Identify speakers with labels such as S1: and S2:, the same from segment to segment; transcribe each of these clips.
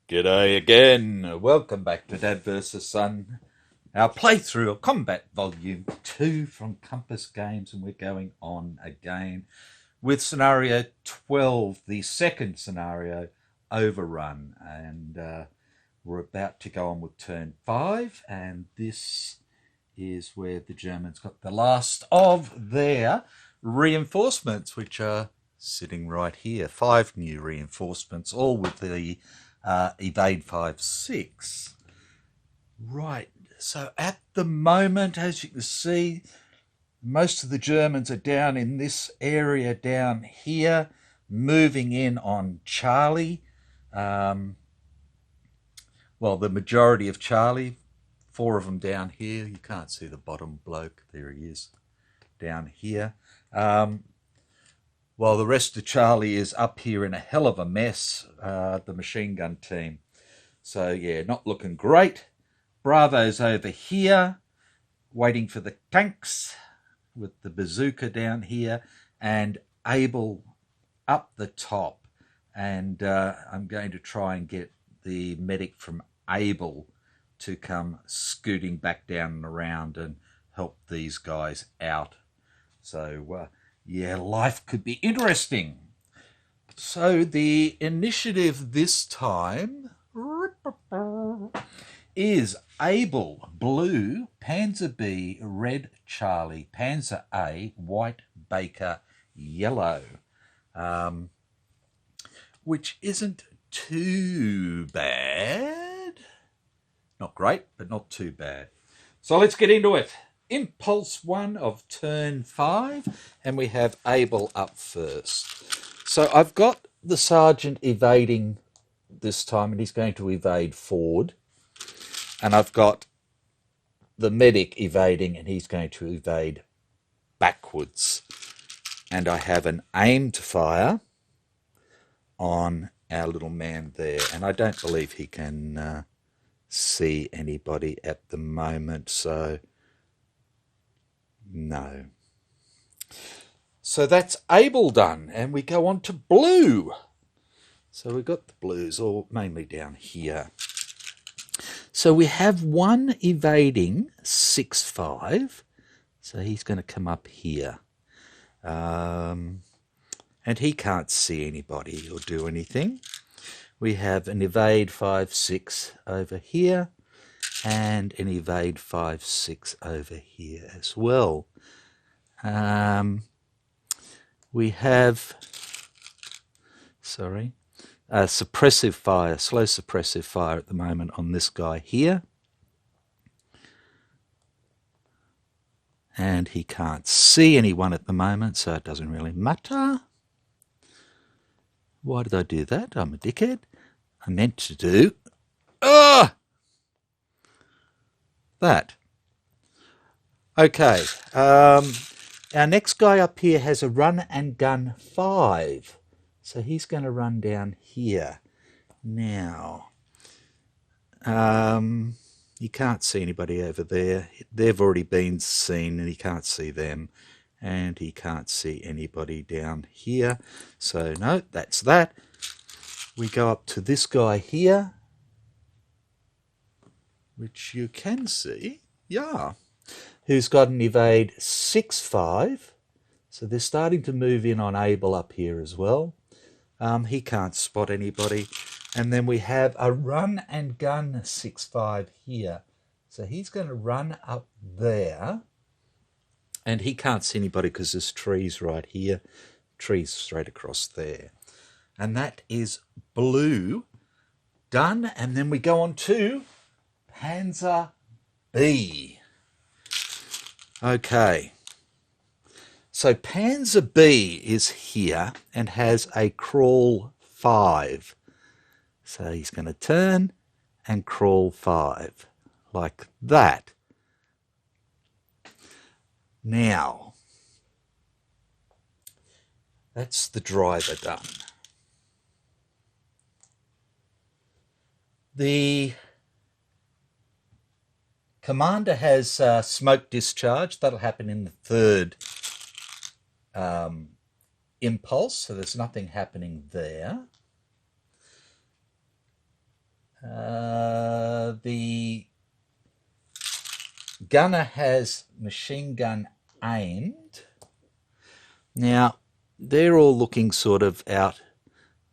S1: G'day again. Welcome back to Dad vs Son, our playthrough of Combat Volume 2 from Compass Games, and we're going on again with scenario 12, the second scenario, Overrun, and we're about to go on with turn 5, and this is where the Germans got the last of their reinforcements, which are sitting right here. 5 new reinforcements, all with the evade 5-6. Right, so at the moment, as you can see, most of the Germans are down in this area down here, moving in on Charlie. Well, the majority of Charlie, 4 of them down here. You can't see the bottom bloke. There he is, down here. While the rest of Charlie is up here in a hell of a mess, the machine gun team. So, yeah, not looking great. Bravo's over here, waiting for the tanks with the bazooka down here, and Able up the top. And I'm going to try and get the medic from Able to come scooting back down and around and help these guys out. So, yeah, life could be interesting. So the initiative this time is Able, blue, Panzer B, red, Charlie, Panzer A, white, Baker, yellow, which isn't too bad. Not great, but not too bad. So let's get into it. Impulse 1 of turn 5, and we have Able up first. So I've got the sergeant evading this time, and he's going to evade forward. And I've got the medic evading, and he's going to evade backwards. And I have an aimed fire on our little man there, and I don't believe he can see anybody at the moment, so no. So that's Able done, and we go on to blue. So we've got the blues all mainly down here. So we have one evading 6-5, so he's going to come up here. And he can't see anybody or do anything. We have an evade 5-6 over here, and an evade 5-6 over here as well. We have, suppressive fire, slow suppressive fire at the moment on this guy here. And he can't see anyone at the moment, so it doesn't really matter. Why did I do that? I'm a dickhead. I meant to do that. Okay. Our next guy up here has a run and gun 5. So he's going to run down here. Now, you can't see anybody over there. They've already been seen, and he can't see them. And he can't see anybody down here. So, no, that's that. We go up to this guy here, which you can see, yeah, who's got an evade 6-5. So they're starting to move in on Able up here as well. He can't spot anybody. And then we have a run and gun 6-5 here. So he's going to run up there. And he can't see anybody because there's trees right here. Trees straight across there. And that is blue done. And then we go on to Panzer B. Okay. So Panzer B is here and has a crawl 5. So he's going to turn and crawl 5 like that. Now, that's the driver done. The Commander has smoke discharge. That'll happen in the third impulse, so there's nothing happening there. The gunner has machine gun aimed. Now, they're all looking sort of out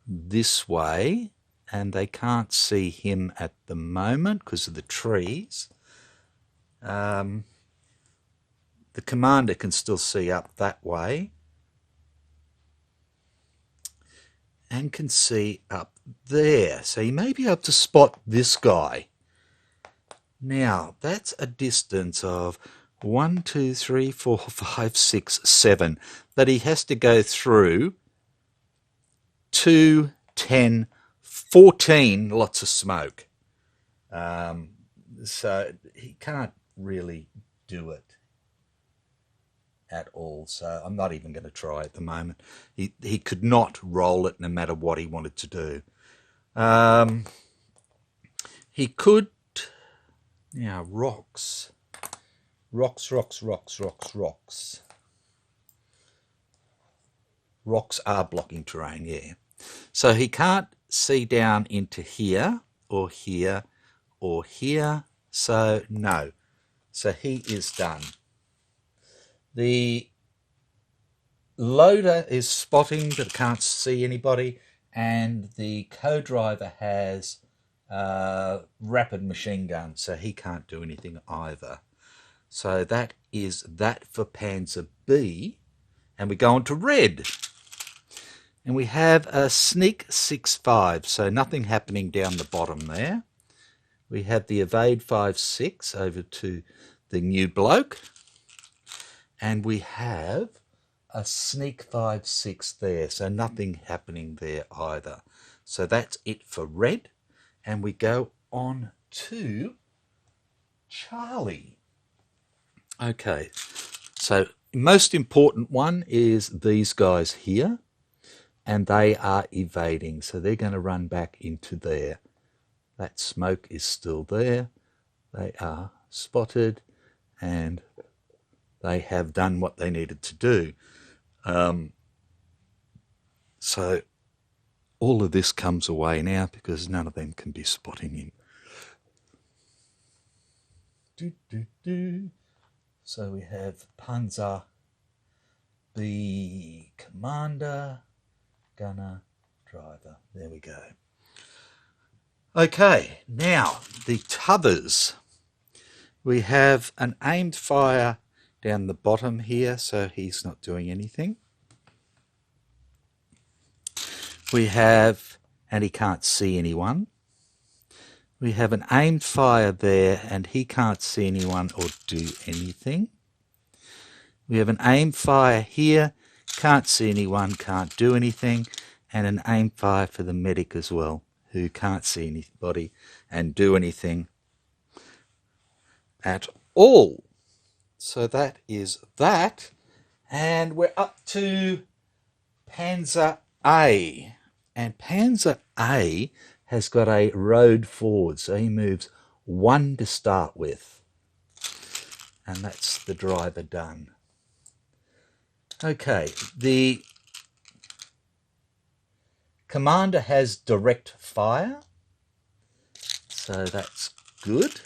S1: this way, and they can't see him at the moment because of the trees. The commander can still see up that way and can see up there. So you may be able to spot this guy. Now, that's a distance of 1, 2, 3, 4, 5, 6, 7 that he has to go through. 2, 10, 14 lots of smoke. So he can't really do it at all. So I'm not even going to try at the moment. He could not roll it no matter what he wanted to do. He could, rocks. Rocks. Rocks are blocking terrain, yeah. So he can't see down into here or here or here. So no. So he is done. The loader is spotting but can't see anybody, and the co-driver has rapid machine gun, so he can't do anything either. So that is that for Panzer B, and we go on to red. And we have a sneak 6-5, so nothing happening down the bottom there. We have the evade 5-6 over to the new bloke. And we have a sneak 5-6 there, so nothing happening there either. So that's it for red. And we go on to Charlie. Okay, so most important one is these guys here. And they are evading, so they're going to run back into there. That smoke is still there. They are spotted, and they have done what they needed to do. So all of this comes away now because none of them can be spotting him. So we have Panzer, the commander, gunner, driver. There we go. Okay, now the t'others. We have an aimed fire down the bottom here, so he's not doing anything. We have, and he can't see anyone. We have an aimed fire there, and he can't see anyone or do anything. We have an aimed fire here, can't see anyone, can't do anything, and an aim fire for the medic as well, who can't see anybody and do anything at all. So that is that, and we're up to Panzer A, and Panzer A has got a road forward, so he moves 1 to start with, and that's the driver done. Okay, the commander has direct fire, so that's good.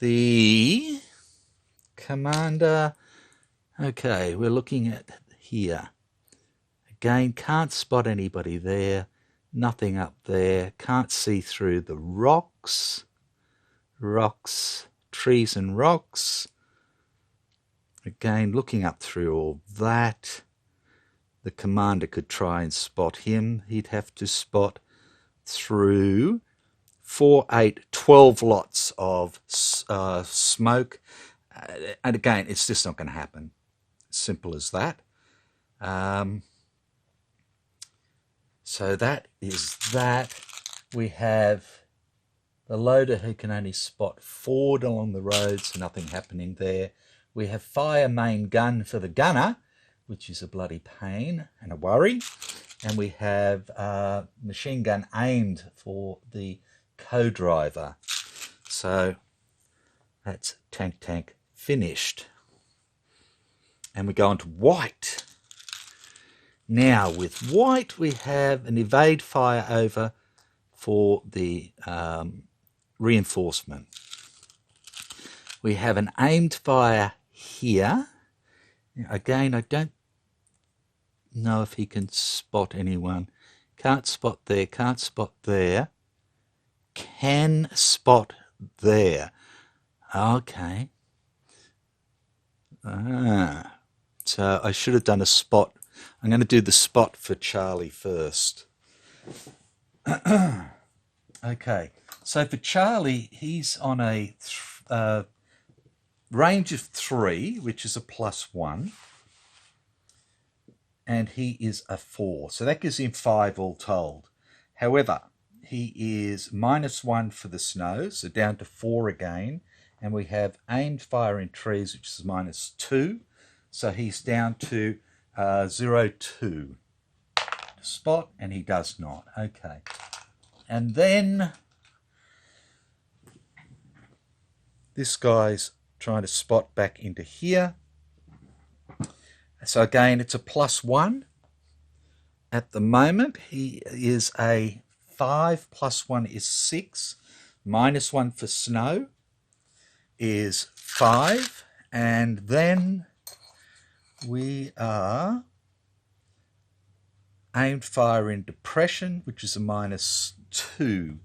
S1: The commander, okay, we're looking at here. Again, can't spot anybody there, nothing up there, can't see through the rocks, trees and rocks. Again, looking up through all that. The commander could try and spot him. He'd have to spot through 4, 8, 12 lots of smoke. And again, it's just not going to happen. Simple as that. So that is that. We have the loader who can only spot forward along the road, so nothing happening there. We have fire main gun for the gunner, which is a bloody pain and a worry. And we have machine gun aimed for the co-driver. So That's tank finished. And we go on to white. Now with white we have an evade fire over for the reinforcement. We have an aimed fire here. Again, I don't know if he can spot anyone. Can't spot there, can't spot there. Can spot there. Okay. So I should have done a spot. I'm going to do the spot for Charlie first. Okay. So for Charlie, he's on a range of 3, which is a +1. And he is a 4. So that gives him 5 all told. However, he is -1 for the snow, so down to 4 again. And we have aimed fire in trees, which is -2. So he's down to 0-2 to spot, and he does not. Okay. And then this guy's trying to spot back into here. So again, it's a +1. At the moment, he is a 5, +1 is 6. -1 for snow is 5. And then we are aimed fire in depression, which is a -2.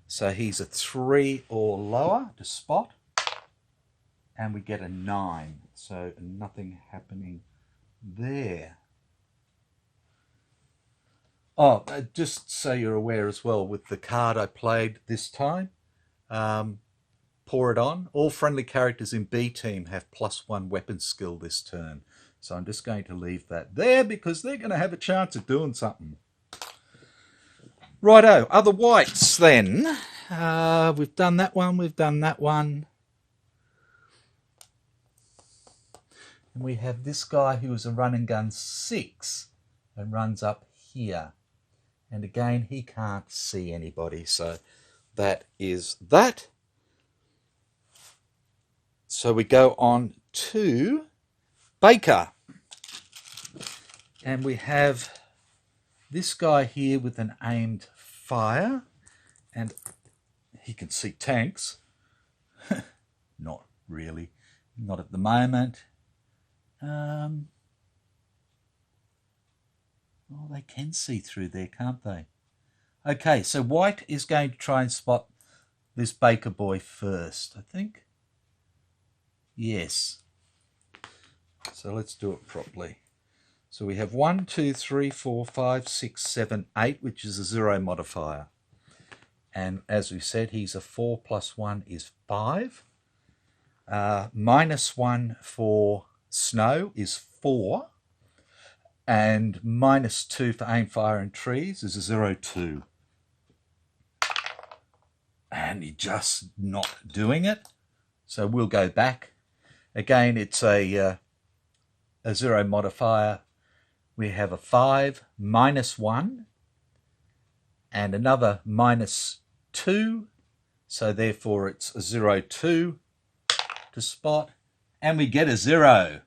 S1: So he's a 3 or lower to spot. And we get a 9. So nothing happening there. Oh, just so you're aware as well, with the card I played this time, pour it on. All friendly characters in B team have +1 weapon skill this turn. So I'm just going to leave that there because they're going to have a chance of doing something. Righto, other whites then. We've done that one, we've done that one. And we have this guy who is a run and gun 6 and runs up here. And again, he can't see anybody. So that is that. So we go on to Baker. And we have this guy here with an aimed fire. And he can see tanks. Not really. Not at the moment. Oh, they can see through there, can't they? Okay, so white is going to try and spot this Baker boy first, I think. Yes. So let's do it properly. So we have 1, 2, 3, 4, 5, 6, 7, 8, which is a 0 modifier. And as we said, he's a 4 +1 is 5. -1 for snow is 4. And -2 for aim fire and trees is a 0-2. And he's just not doing it. So we'll go back. Again, it's a 0 modifier. We have a 5, -1, and another -2. So therefore it's a 0-2 to spot. And we get a 0.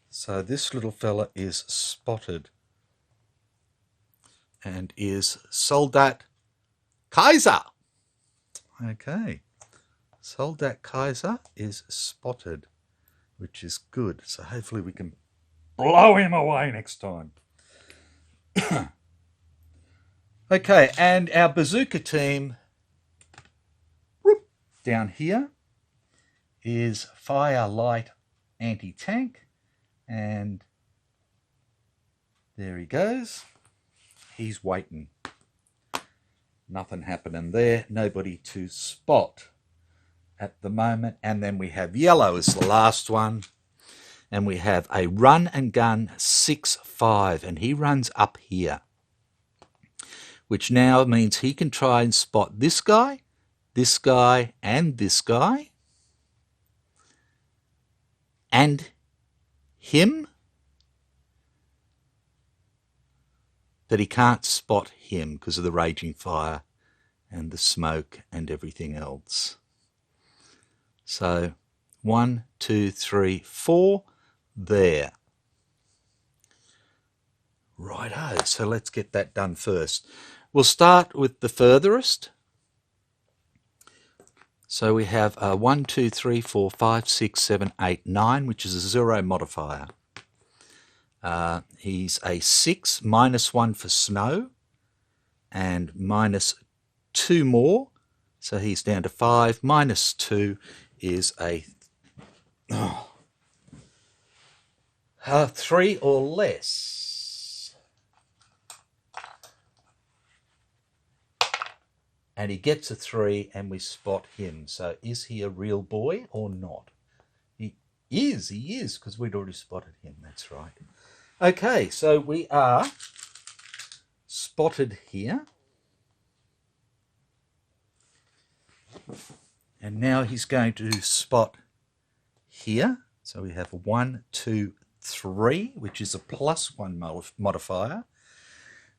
S1: So this little fella is spotted and is Soldat Kaiser. Okay, Soldat Kaiser is spotted, which is good. So hopefully we can blow him away next time. Okay, and our bazooka team down here is fire, light, anti-tank. And there he goes. He's waiting. Nothing happening there. Nobody to spot at the moment. And then we have yellow as the last one. And we have a run and gun 6-5. And he runs up here. Which now means he can try and spot this guy, and this guy. And him, but he can't spot him because of the raging fire and the smoke and everything else. So 1, 2, 3, 4 there. Righto, so let's get that done first. We'll start with the furthest. So we have 1, 2, 3, 4, 5, 6, 7, 8, 9, which is a 0 modifier. He's a 6, -1 for snow, and -2 more. So he's down to 5. -2 is a 3 or less. And he gets a 3 and we spot him. So is he a real boy or not? He is, because we'd already spotted him. That's right. Okay, so we are spotted here. And now he's going to spot here. So we have 1, 2, 3, which is a +1 modifier.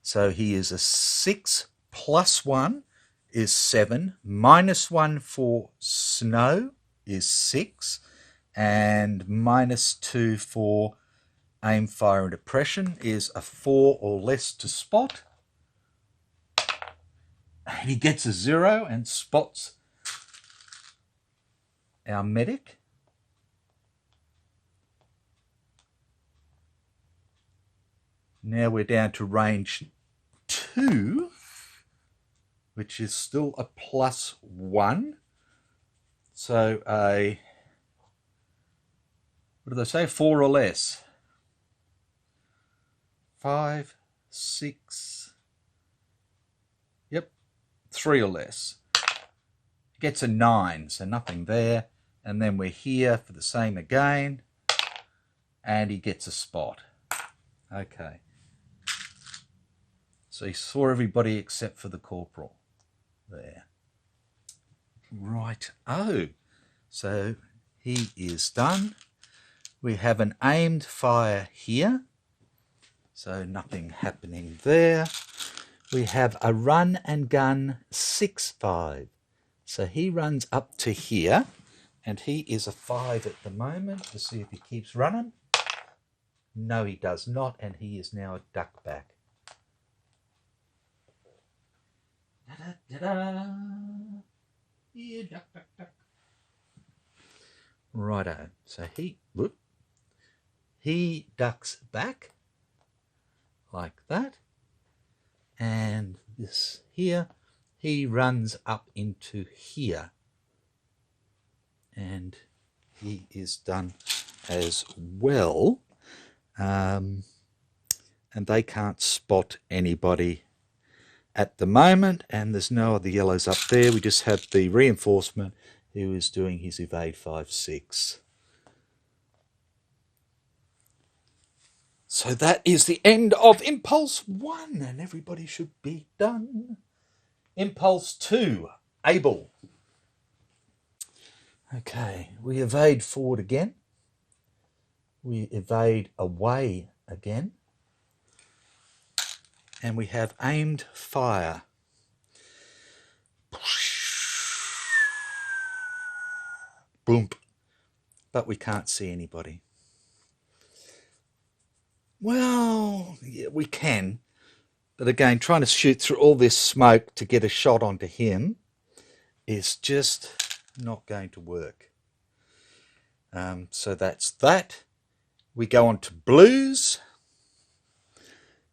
S1: So he is a 6 +1 is 7, -1 for snow is 6, and -2 for aim, fire, and depression is a 4 or less to spot. And he gets a 0 and spots our medic. Now we're down to range 2, which is still a +1. So a, what did they say, 4 or less? 5, 6, yep, 3 or less. Gets a 9, so nothing there. And then we're here for the same again, and he gets a spot. Okay. So he saw everybody except for the corporal there. Right. Oh, so he is done. We have an aimed fire here, so nothing happening there. We have a run and gun 6-5. So he runs up to here, and he is a 5 at the moment. Let's see if he keeps running. No, he does not, and he is now a duck back. Da-da-da-da. Yeah, duck, duck, duck. Righto. So he ducks back like that, and this here, he runs up into here, and he is done as well. And they can't spot anybody at the moment, and there's no other yellows up there. We just have the reinforcement who is doing his evade 5-6. So that is the end of Impulse 1, and everybody should be done. Impulse 2, Able. Okay, we evade forward again. We evade away again. And we have aimed fire. Boom. But we can't see anybody. Well, yeah, we can. But again, trying to shoot through all this smoke to get a shot onto him is just not going to work. So that's that. We go on to blues.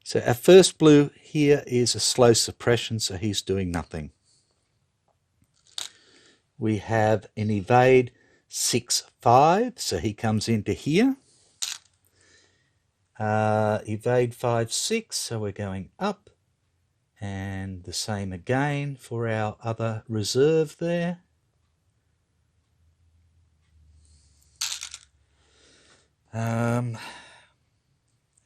S1: So our first blue here is a slow suppression, so he's doing nothing. We have an evade 6-5, so he comes into here. Evade 5-6, so we're going up. And the same again for our other reserve there. And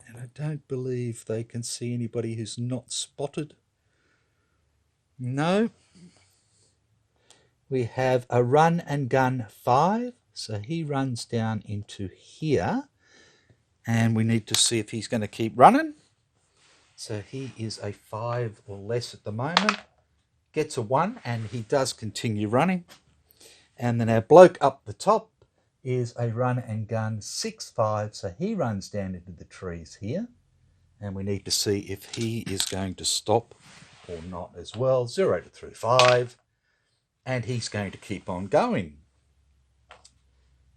S1: I don't believe they can see anybody who's not spotted. No. We have a run and gun 5. So he runs down into here. And we need to see if he's going to keep running. So he is a 5 or less at the moment. Gets a 1, and he does continue running. And then our bloke up the top is a run and gun 6-5, so he runs down into the trees here, and we need to see if he is going to stop or not as well. 0 to through 5, and he's going to keep on going.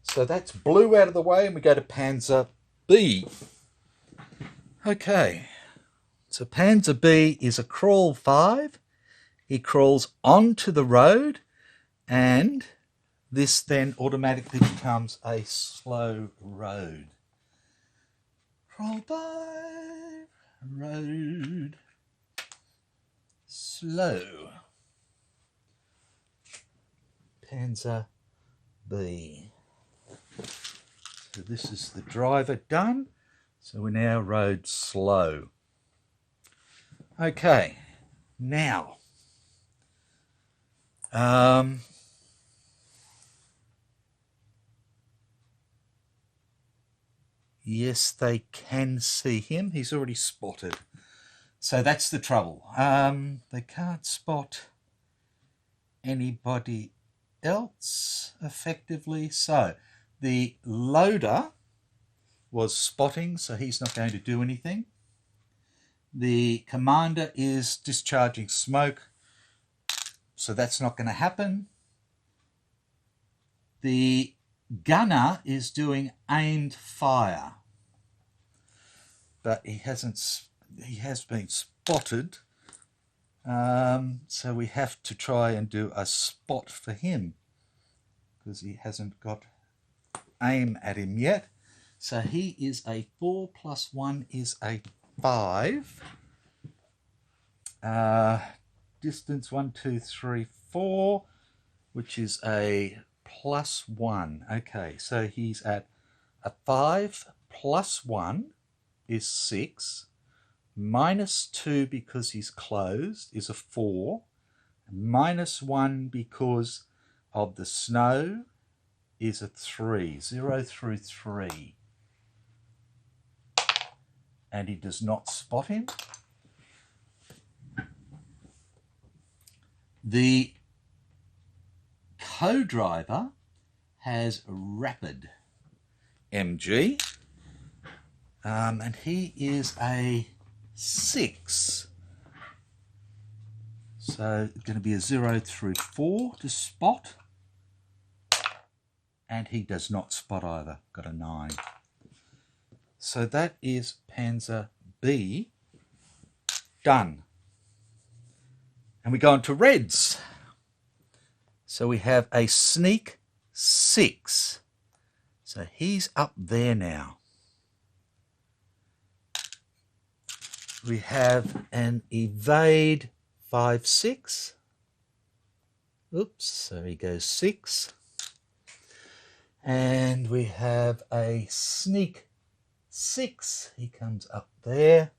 S1: So that's blue out of the way, and we go to Panzer B. Okay, so Panzer B is a crawl 5. He crawls onto the road, and this then automatically becomes a slow road. Crawl by road, slow. Panzer B. So this is the driver done. So we're now road slow. Okay, now yes, they can see him. He's already spotted. So that's the trouble. They can't spot anybody else effectively. So the loader was spotting, so he's not going to do anything. The commander is discharging smoke, so that's not going to happen. The gunner is doing aimed fire, but he has been spotted, so we have to try and do a spot for him because he hasn't got aim at him yet. So he is a 4 + 1 is a 5. Distance 1, 2, 3, 4, which is a +1. Okay, so he's at a 5 + 1 is 6. -2 because he's closed is a 4. -1 because of the snow is a 3. 0 through 3. And he does not spot him. The co-driver has rapid MG, and he is a 6. So it's going to be a 0 through 4 to spot, and he does not spot either, got a 9. So that is Panzer B done. And we go on to Reds. So we have a sneak 6. So he's up there now. We have an evade 5, 6. Oops, so he goes 6. And we have a sneak 6. He comes up there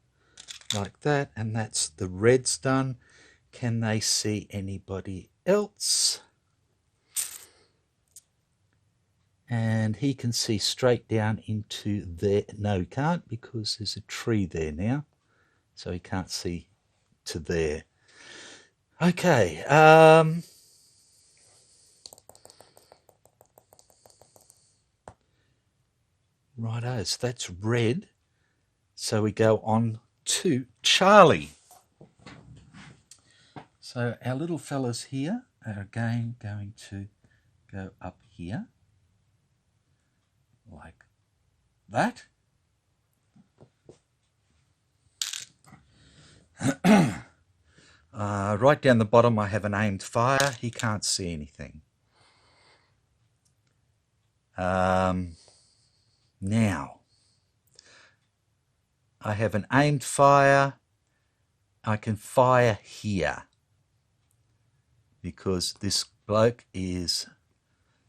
S1: like that, and that's the Reds done. Can they see anybody else? And he can see straight down into there. No, he can't, because there's a tree there now. So he can't see to there. Okay. Righto, so that's red. So we go on to Charlie. So our little fellas here are again going to go up here, like that. Right down the bottom I have an aimed fire. He can't see anything. Now, I have an aimed fire. I can fire here because this bloke is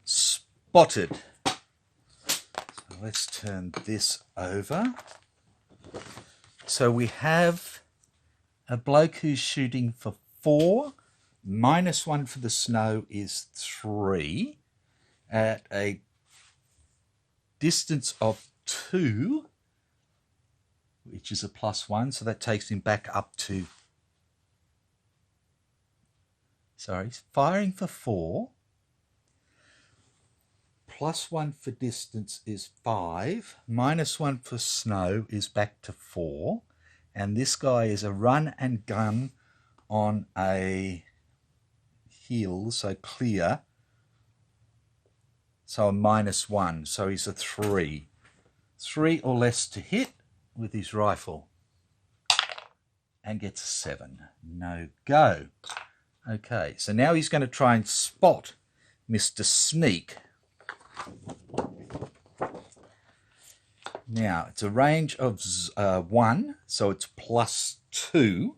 S1: spotted. So let's turn this over. So we have a bloke who's shooting for 4. -1 for the snow is 3 at a distance of 2, which is a +1, so that takes him back up to, sorry, firing for 4, +1 for distance is 5, -1 for snow is back to 4, and this guy is a run and gun on a hill, so clear, so a -1, so he's a 3. 3 or less to hit with his rifle, and gets a 7. No go. Okay, so now he's going to try and spot Mr. Sneak. Now, it's a range of 1, so it's +2.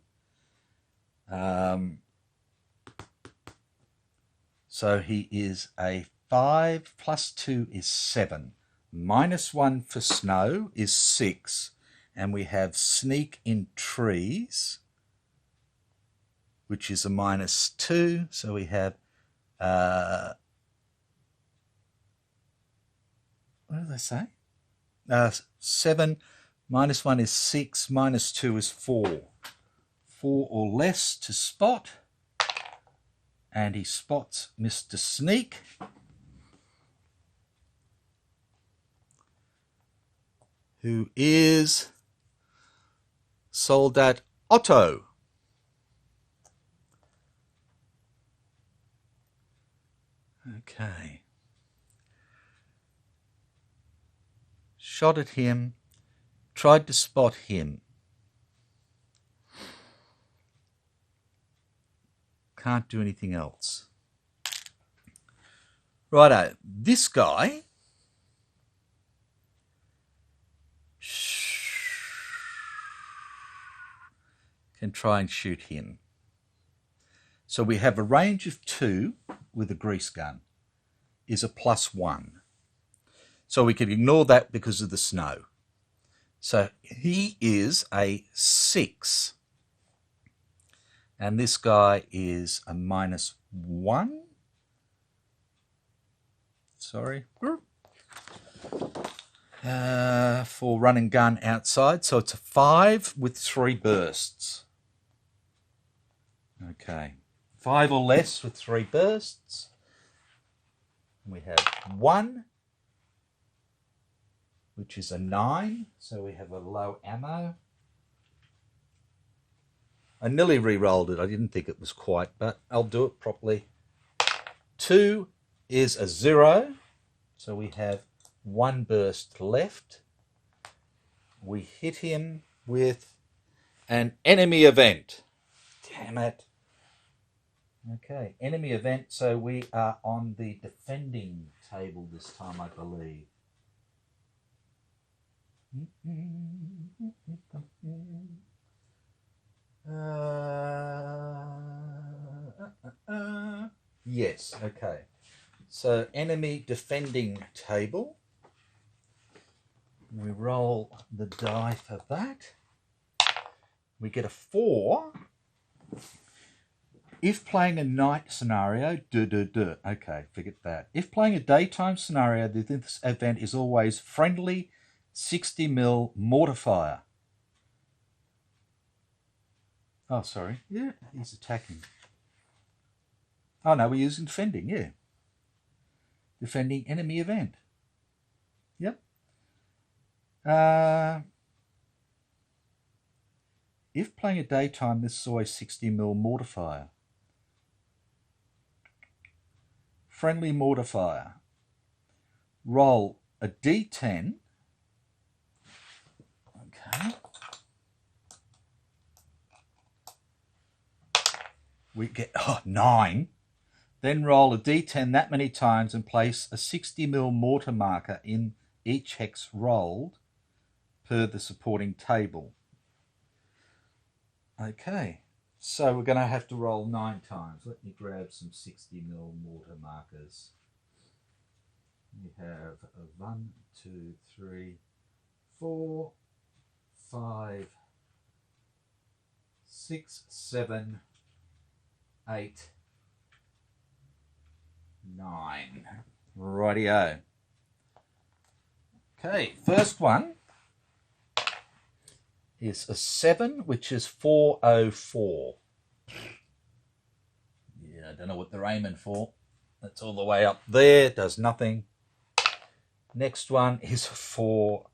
S1: So he is a 5 +2 is 7. -1 for snow is 6. And we have sneak in trees, which is a -2. So we have, what do they say? 7, -1 is 6, -2 is 4. 4 or less to spot. And he spots Mr. Sneak. Who is Soldat Otto. Okay. Shot at him, tried to spot him. Can't do anything else. Righto, this guy can try and shoot him. So we have a range of 2 with a grease gun is a +1. So we can ignore that because of the snow. So he is a 6. And this guy is a -1. Sorry. For run and gun outside. So it's a 5 with 3 bursts. Okay. 5 or less with 3 bursts. We have 1, which is a 9. So we have a low ammo. I nearly re-rolled it. I didn't think it was quite, but I'll do it properly. 2 is a 0. So we have 1 burst left. We hit him with an enemy event. Damn it. Okay, enemy event. So we are on the defending table this time, I believe. Yes, okay. So enemy defending table. We roll the die for that. We get a 4. If playing a night scenario, okay, forget that. If playing a daytime scenario, this event is always friendly 60mm mortar fire. Oh, sorry. Yeah, he's attacking. Oh, no, we're using defending, yeah. Defending enemy event. Yep. If playing a daytime, this is always 60mm mortar fire. Friendly mortar fire. Roll a D10. Okay. We get 9. Then roll a D10 that many times and place a 60mm mortar marker in each hex rolled per the supporting table. Okay, so we're going to have to roll 9 times. Let me grab some 60mm mortar markers. We have 1, 2, 3, 4, 5, 6, 7, 8, 9. Rightio. Okay, first one is a 7, which is 404. Yeah, I don't know what they're aiming for. That's all the way up there, does nothing. Next one is a 4,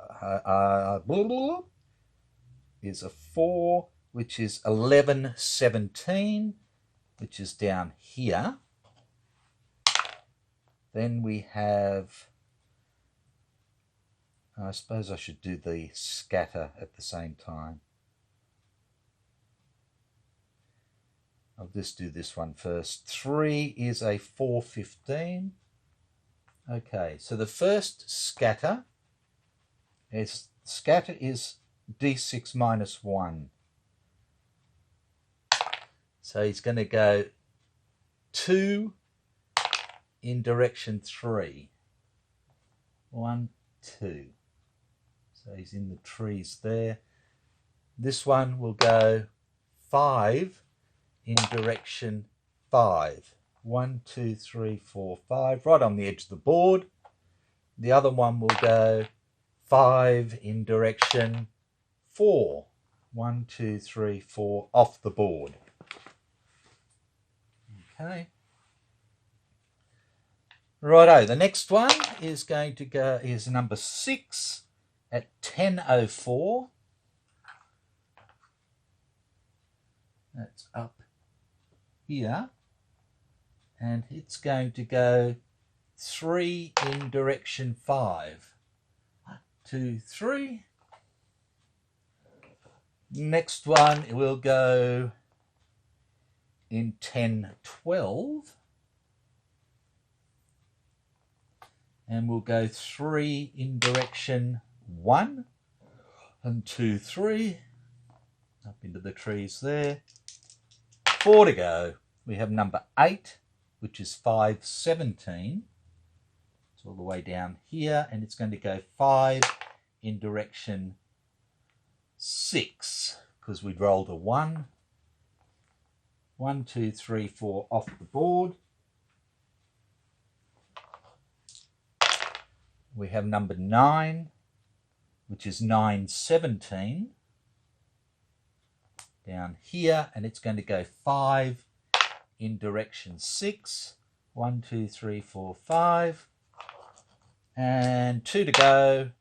S1: is a 4, which is 11, 17, which is down here. Then we have, I suppose I should do the scatter at the same time. I'll just do this one first. 3 is a 4, 15. Okay, so the first scatter is d6 minus 1. So he's going to go 2 in direction 3. 1, 2. So he's in the trees there. This one will go 5 in direction 5. 1, 2, 3, 4, 5, right on the edge of the board. The other one will go 5 in direction 4. 1, 2, 3, 4, off the board. Okay. Righto, the next one is going to go, is number 6 at 10:04. That's up here. And it's going to go 3 in direction 5. 1, 2, 3. Next one will go in 10:12. And we'll go 3 in direction 1. 1, 2, 3. Up into the trees there. 4 to go. We have number 8, which is 5, 17. It's all the way down here, and it's going to go 5 in direction 6, because we'd rolled a 1. 1, 2, 3, 4 off the board. We have number 9, which is 9, 17. Down here, and it's going to go 5 in direction 6. 1, 2, 3, 4, 5. And 2 to go.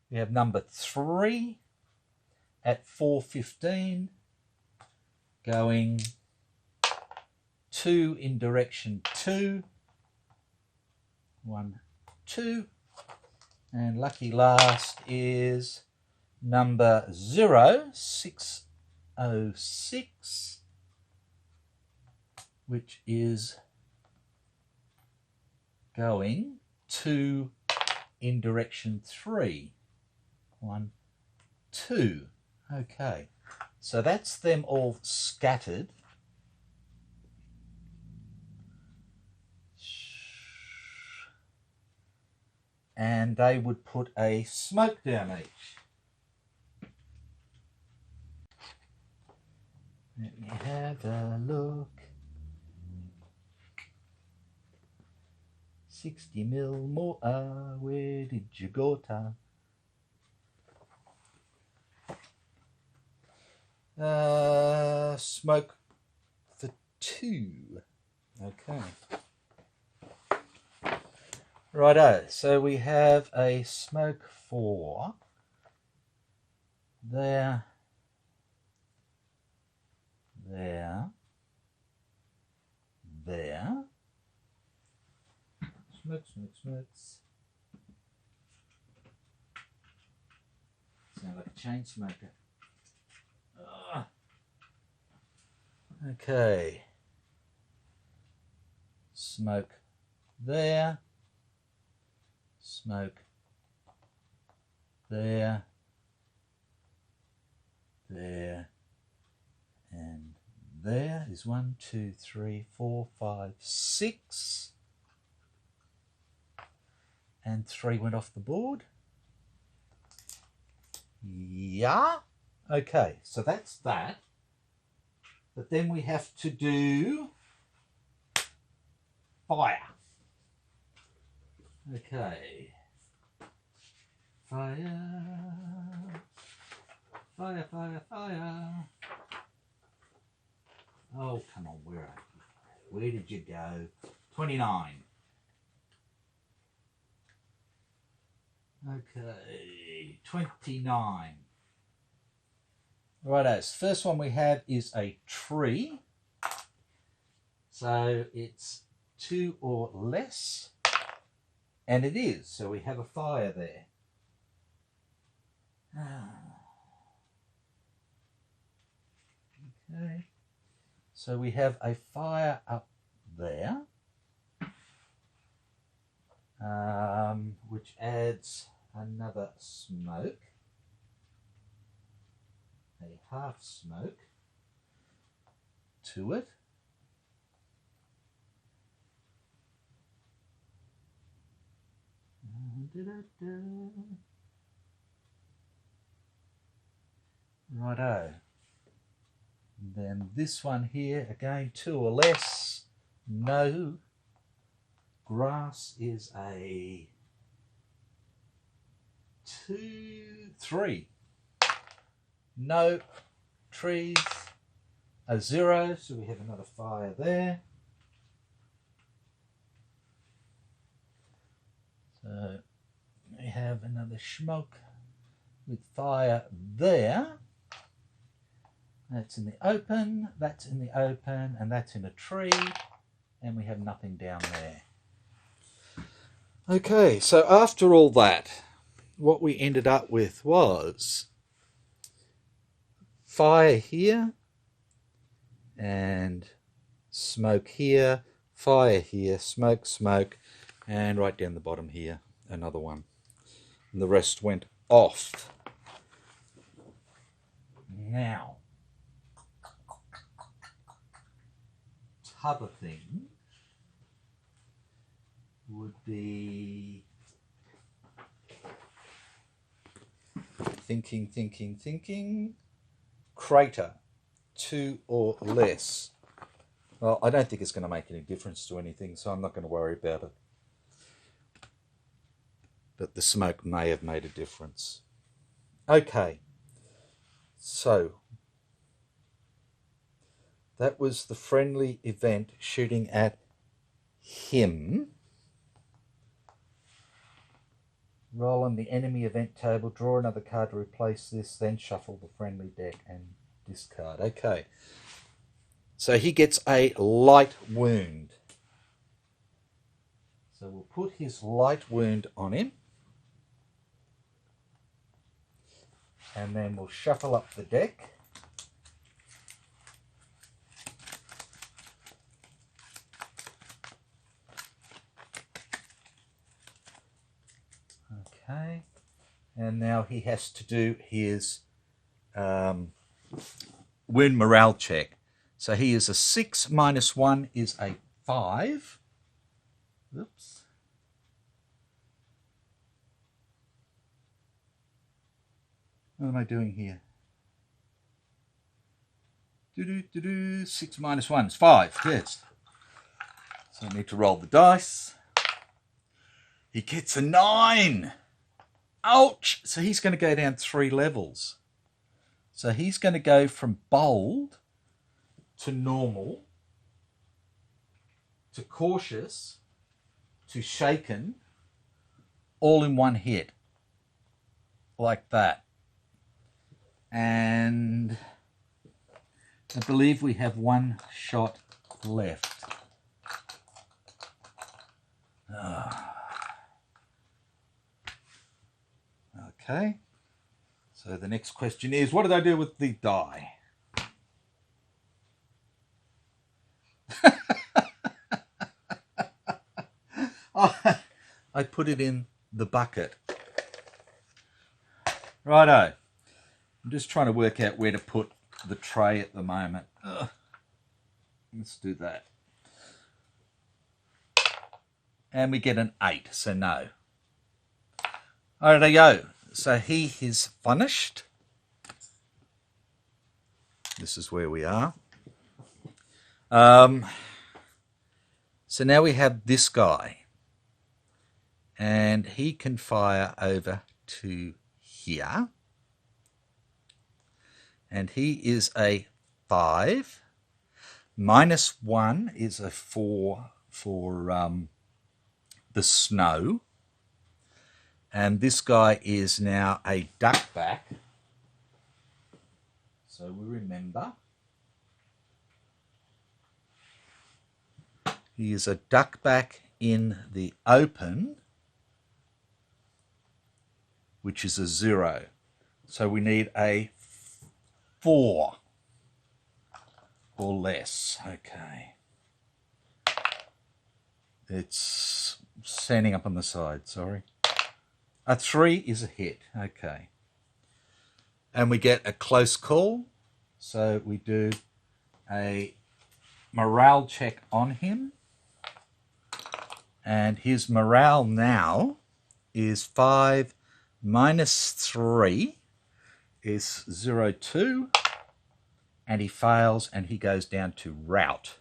S1: We have number 3 at 4:15, going 2 in direction 2. 1, 2. And lucky last is number 0, 606, which is going 2 in direction 3. 1, 2. Okay, so that's them all scattered. And they would put a smoke down each. Let me have a look. 60 mil more. Where did you go, Ta? Smoke for 2. Okay. Righto, so we have a smoke for there, there, there. Smoke, smoke, smokes. Sound like a chain smoker. Okay. Smoke there. Smoke there, there, and there is 1, 2, 3, 4, 5, 6, and 3 went off the board. Yeah, okay, so that's that. But then we have to do fire. Okay. Fire. Fire, fire, fire. Oh, come on, where are you? Where did you go? 29. Okay, 29. Righto, so first one we have is a tree. So it's 2 or less. And it is, so we have a fire there. Okay, so we have a fire up there, which adds another smoke, a half smoke to it. Righto. Then this one here, again, 2 or less. No. Grass is a 2, 3. No. Trees, a 0. So we have another fire there. So we have another smoke with fire there. That's in the open, that's in the open, and that's in a tree, and we have nothing down there. Okay, so after all that, what we ended up with was fire here, and smoke here, fire here, smoke, smoke, and right down the bottom here, another one. And the rest went off. Now, other thing would be thinking. Crater, 2 or less. Well, I don't think it's going to make any difference to anything, so I'm not going to worry about it. But the smoke may have made a difference. Okay, so that was the friendly event shooting at him. Roll on the enemy event table, draw another card to replace this, then shuffle the friendly deck and discard. Okay, so he gets a light wound. So we'll put his light wound on him. And then we'll shuffle up the deck. Okay, and now he has to do his wound morale check. So he is a 6 minus 1 is a 5. Oops. What am I doing here? 6 minus 1 is 5, yes. So I need to roll the dice. He gets a 9. Ouch! So he's going to go down 3 levels. So he's going to go from bold to normal to cautious to shaken all in one hit. Like that. And I believe we have 1 shot left. Okay, so the next question is, what did I do with the die? I put it in the bucket. Righto. I'm just trying to work out where to put the tray at the moment. Let's do that. And we get an 8, so no. There you go. So he is finished. This is where we are. So now we have this guy. And he can fire over to here. And he is a 5. Minus 1 is a 4 for the snow. And this guy is now a duckback. So we remember he is a duckback in the open, which is a 0. So we need a 4 or less. Okay. It's standing up on the side, sorry. A 3 is a hit. Okay. And we get a close call. So we do a morale check on him. And his morale now is 5 minus 3 is 0.2. And he fails and he goes down to rout.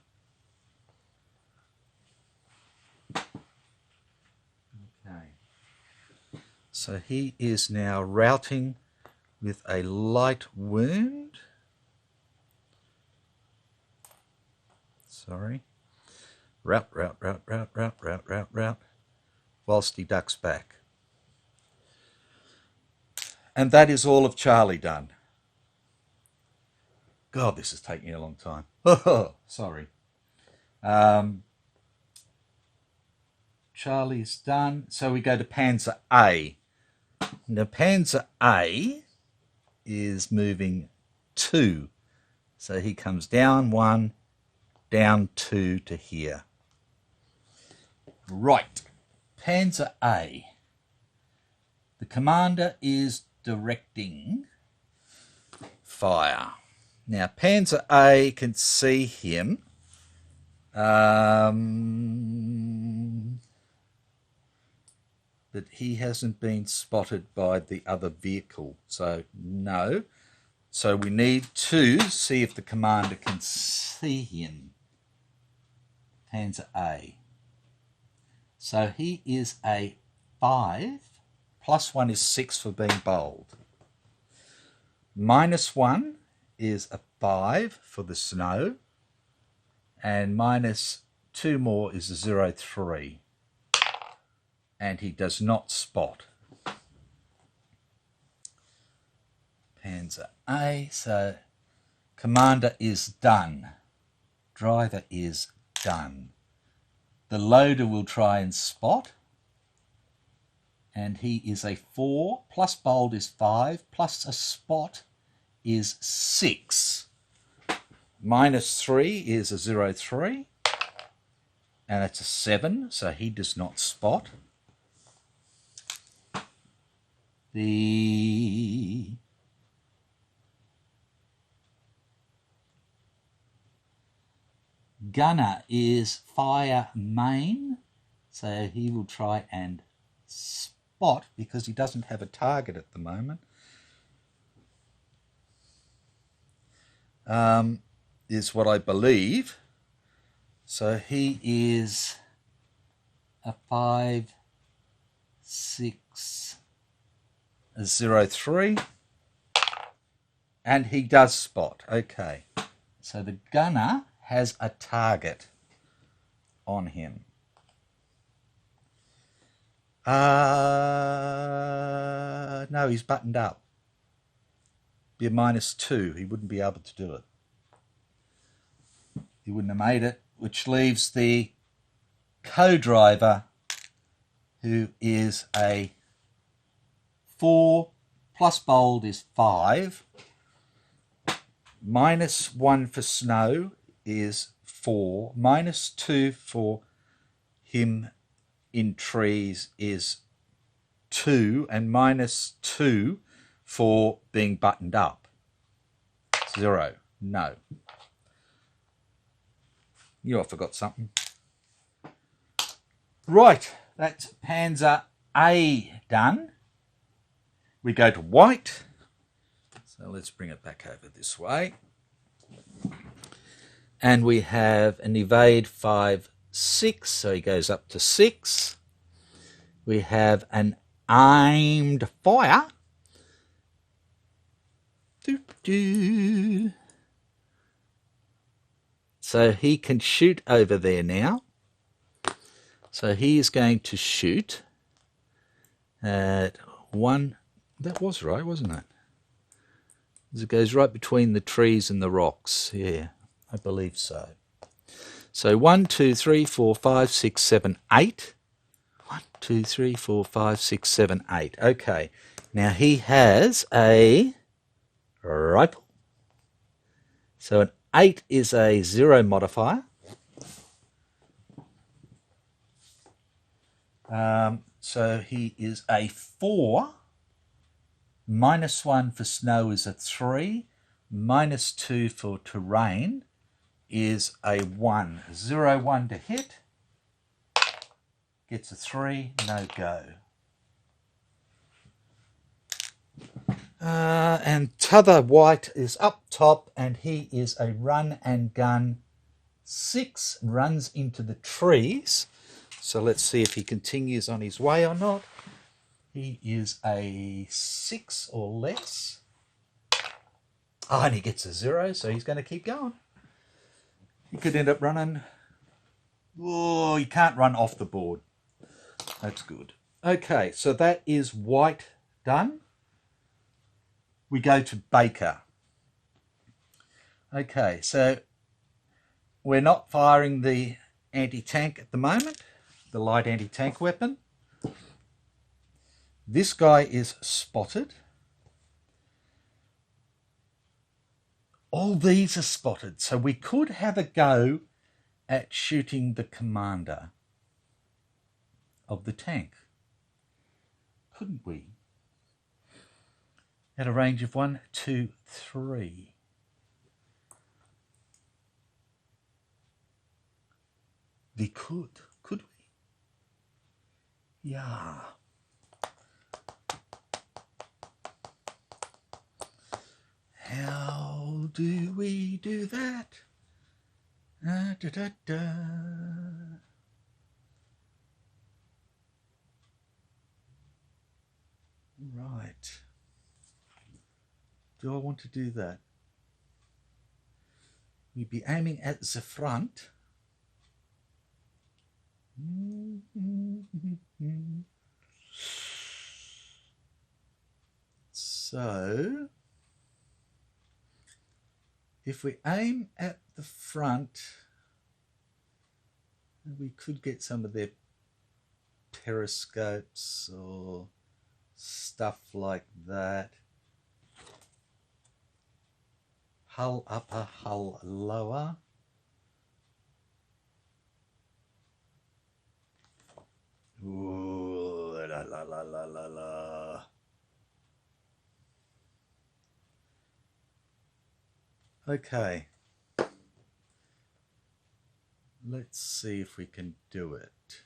S1: So he is now routing with a light wound. Sorry. Rout, whilst he ducks back. And that is all of Charlie done. God, this is taking a long time. Oh, sorry. Charlie's done. So we go to Panzer A. Now, Panzer A is moving 2. So he comes down 1, down 2 to here. Right. Panzer A. The commander is directing fire. Now, Panzer A can see him. But he hasn't been spotted by the other vehicle, so no. So we need to see if the commander can see him. Panzer A. So he is a 5, plus 1 is 6 for being bold. Minus 1 is a 5 for the snow, and minus 2 more is a 0.3. And he does not spot. Panzer A, so commander is done. Driver is done. The loader will try and spot. And he is a 4, plus bold is 5, plus a spot is 6. Minus 3 is a 0.3. And it's a 7, so he does not spot. The gunner is fire main, so he will try and spot because he doesn't have a target at the moment. Is what I believe. So he is a 5, 6, a 0.3, and he does spot. Okay, so the gunner has a target on him. No, he's buttoned up. Be a -2. He wouldn't be able to do it. He wouldn't have made it, which leaves the co-driver, who is a 4, plus bold is 5. -1 for snow is 4. -2 for him in trees is 2. And -2 for being buttoned up. 0. No. I forgot something. Right, that's Panzer A done. We go to white. So let's bring it back over this way. And we have an evade 5, 6, so he goes up to 6. We have an aimed fire. Doo-doo. So he can shoot over there now. So he is going to shoot. at 1. That was right, wasn't it? It goes right between the trees and the rocks. Yeah, I believe so. So 1, 2, 3, 4, 5, 6, 7, 8. 1, 2, 3, 4, 5, 6, 7, 8. Okay. Now he has a rifle. So an 8 is a 0 modifier. So he is a 4. -1 for snow is a 3. -2 for terrain is a 1. 0, 1 to hit. Gets a 3. No go. And t'other white is up top, and he is a run and gun 6. Runs into the trees. So let's see if he continues on his way or not. He is a 6 or less. Oh, and he gets a 0, so he's going to keep going. He could end up running. Oh, he can't run off the board. That's good. Okay, so that is white done. We go to Baker. Okay, so we're not firing the anti-tank at the moment, the light anti-tank weapon. This guy is spotted. All these are spotted, so we could have a go at shooting the commander of the tank, couldn't we? At a range of 1, 2, 3. We could we? Yeah. How do we do that? Da, da, da. Right. Do I want to do that? We'd be aiming at the front. So, if we aim at the front, we could get some of their periscopes or stuff like that. Hull upper, hull lower. Ooh, la la la la la la. Okay. Let's see if we can do it.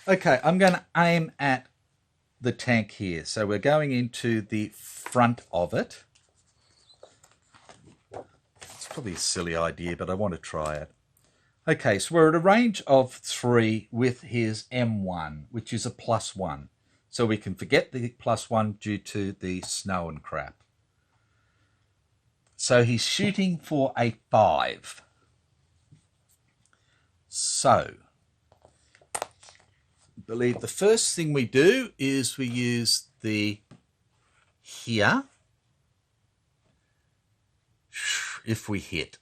S1: Okay, I'm going to aim at the tank here. So we're going into the front of it. It's probably a silly idea, but I want to try it. Okay, so we're at a range of 3 with his M1, which is a +1. So we can forget the +1 due to the snow and crap. So he's shooting for a 5. So, I believe the first thing we do is we use the here if we hit.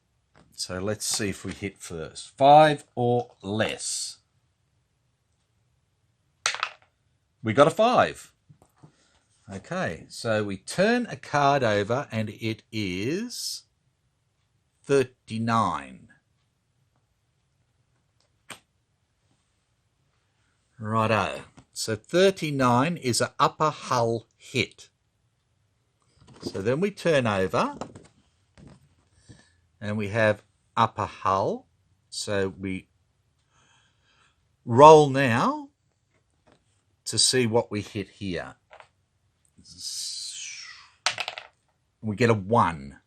S1: So let's see if we hit first. 5 or less. We got a 5. Okay, so we turn a card over and it is 39. Righto. So 39 is an upper hull hit. So then we turn over and we have upper hull. So we roll now to see what we hit here. We get a 1.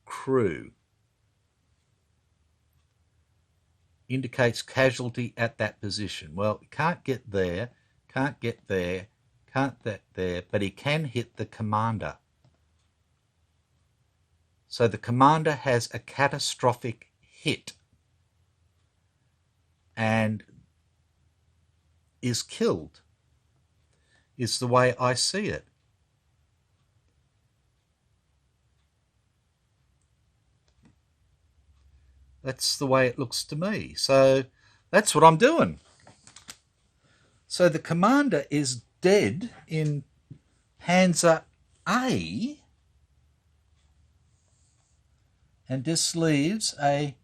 S1: Crew. Indicates casualty at that position. Well, he can't get there, can't get there, can't get there, but he can hit the commander. So the commander has a catastrophic hit and is killed, is the way I see it. That's the way it looks to me. So that's what I'm doing. So the commander is dead in Panzer A, and this leaves a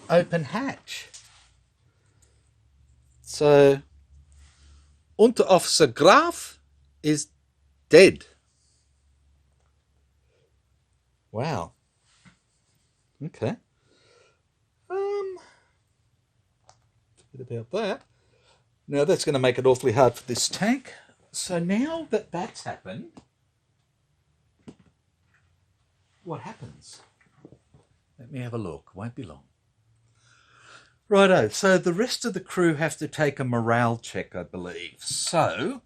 S1: open hatch. So Unterofficer Graf is dead. Wow. Okay. Bit about that. Now that's going to make it awfully hard for this tank. So now that that's happened, what happens? Let me have a look. Won't be long. Righto. So the rest of the crew have to take a morale check, I believe. So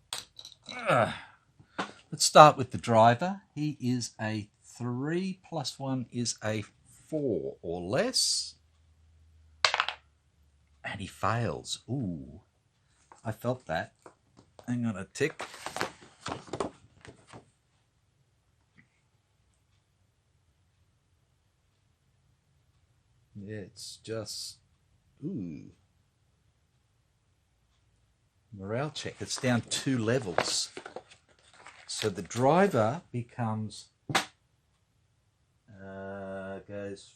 S1: let's start with the driver. He is a 3 + 1 is a 4 or less. And he fails. Ooh, I felt that. Hang on a tick. Yeah, it's just, ooh. Morale check. It's down 2 levels. So the driver becomes, goes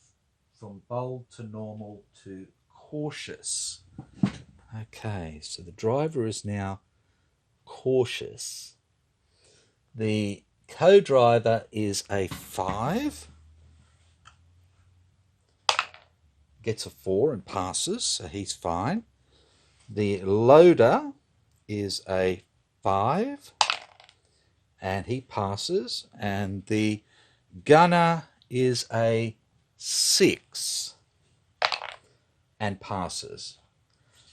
S1: from bold to normal to cautious. Okay, so the driver is now cautious. The co-driver is a 5. Gets a 4 and passes, so he's fine. The loader is a 5 and he passes, and the gunner is a 6 and passes.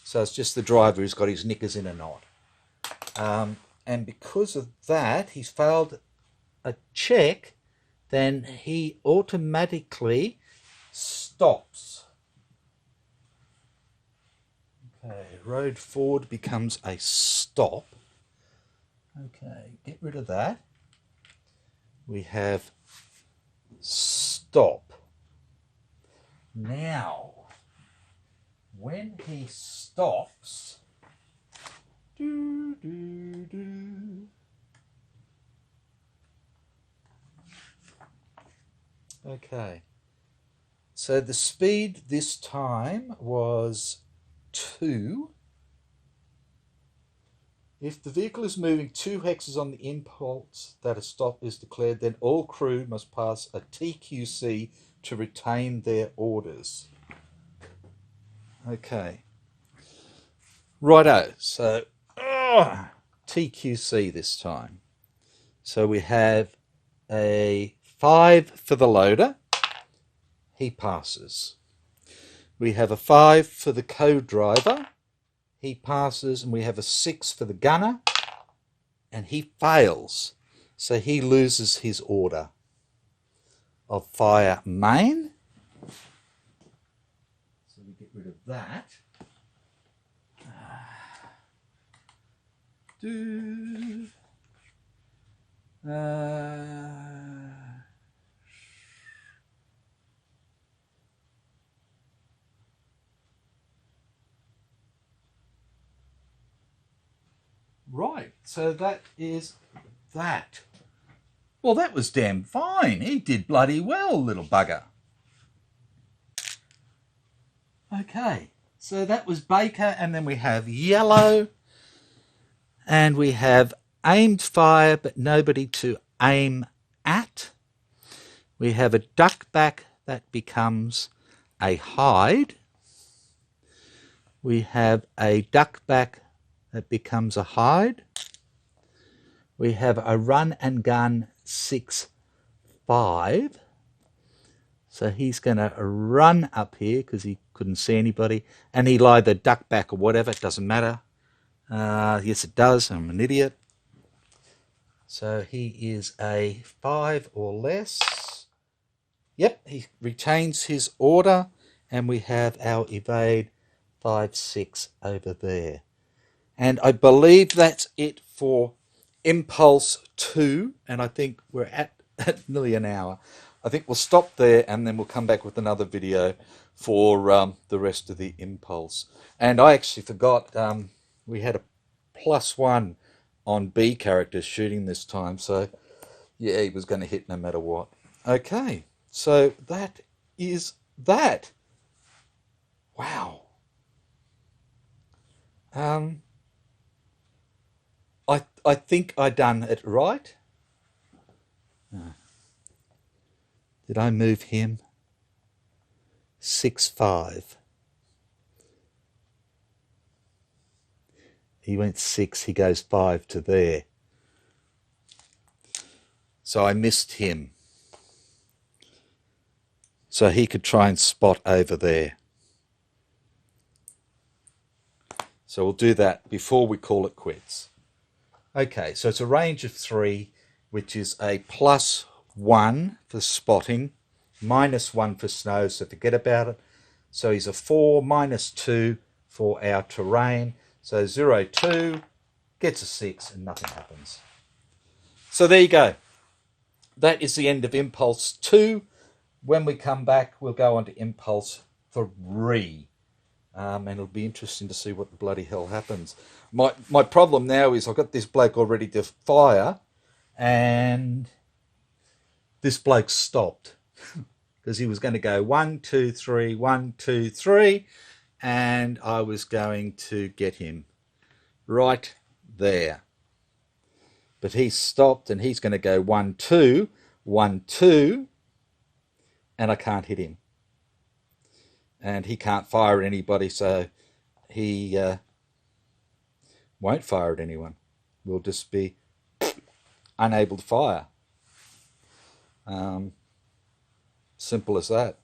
S1: So it's just the driver who's got his knickers in a knot. And because of that, he's failed a check, then he automatically stops. Okay, road forward becomes a stop. Okay, get rid of that. We have stop. Now, when he stops, okay, so the speed this time was 2. If the vehicle is moving 2 hexes on the impulse that a stop is declared, then all crew must pass a TQC to retain their orders. Okay. Righto. So, TQC this time. So we have a 5 for the loader. He passes. We have a 5 for the co-driver. He passes, and we have a 6 for the gunner, and he fails. So he loses his order of fire main. So we get rid of that. Right, so that is that. Well, that was damn fine. He did bloody well, little bugger. Okay, so that was Baker, and then we have yellow, and we have aimed fire, but nobody to aim at. We have a duck back that becomes a hide. We have a duck back that becomes a hide. We have a run and gun 6-5. So he's going to run up here because he couldn't see anybody. And he'll either duck back or whatever. It doesn't matter. Yes, it does. I'm an idiot. So he is a 5 or less. Yep, he retains his order, and we have our evade 5, 6 over there. And I believe that's it for Impulse 2, and I think we're at nearly an hour. I think we'll stop there, and then we'll come back with another video for the rest of the Impulse. And I actually forgot, we had a +1 on B characters shooting this time, so yeah, he was going to hit no matter what. Okay, so that is that. Wow. I think I done it right. Did I move him? 6, 5. He went 6, he goes 5 to there. So I missed him. So he could try and spot over there. So we'll do that before we call it quits. Okay, so it's a range of 3, which is a +1 for spotting, -1 for snow, so forget about it. So he's a 4, -2 for our terrain. So 0, 2, gets a 6, and nothing happens. So there you go. That is the end of Impulse 2. When we come back, we'll go on to Impulse 3. And it'll be interesting to see what the bloody hell happens. My problem now is I've got this bloke all ready to fire, and this bloke stopped because he was going to go 1, 2, 3, 1, 2, 3, and I was going to get him right there. But he stopped, and he's going to go 1, 2, 1, 2, and I can't hit him. And he can't fire at anybody, so he won't fire at anyone. We'll just be unable to fire. Simple as that.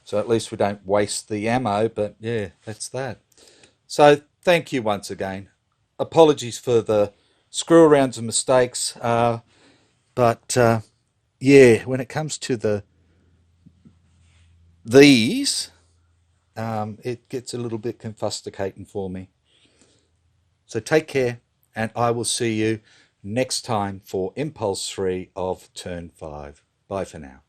S1: So at least we don't waste the ammo, but yeah, that's that. So thank you once again. Apologies for the screw arounds and mistakes, but yeah, when it comes to these, it gets a little bit confusticating for me. So take care, and I will see you next time for Impulse 3 of Turn 5. Bye for now.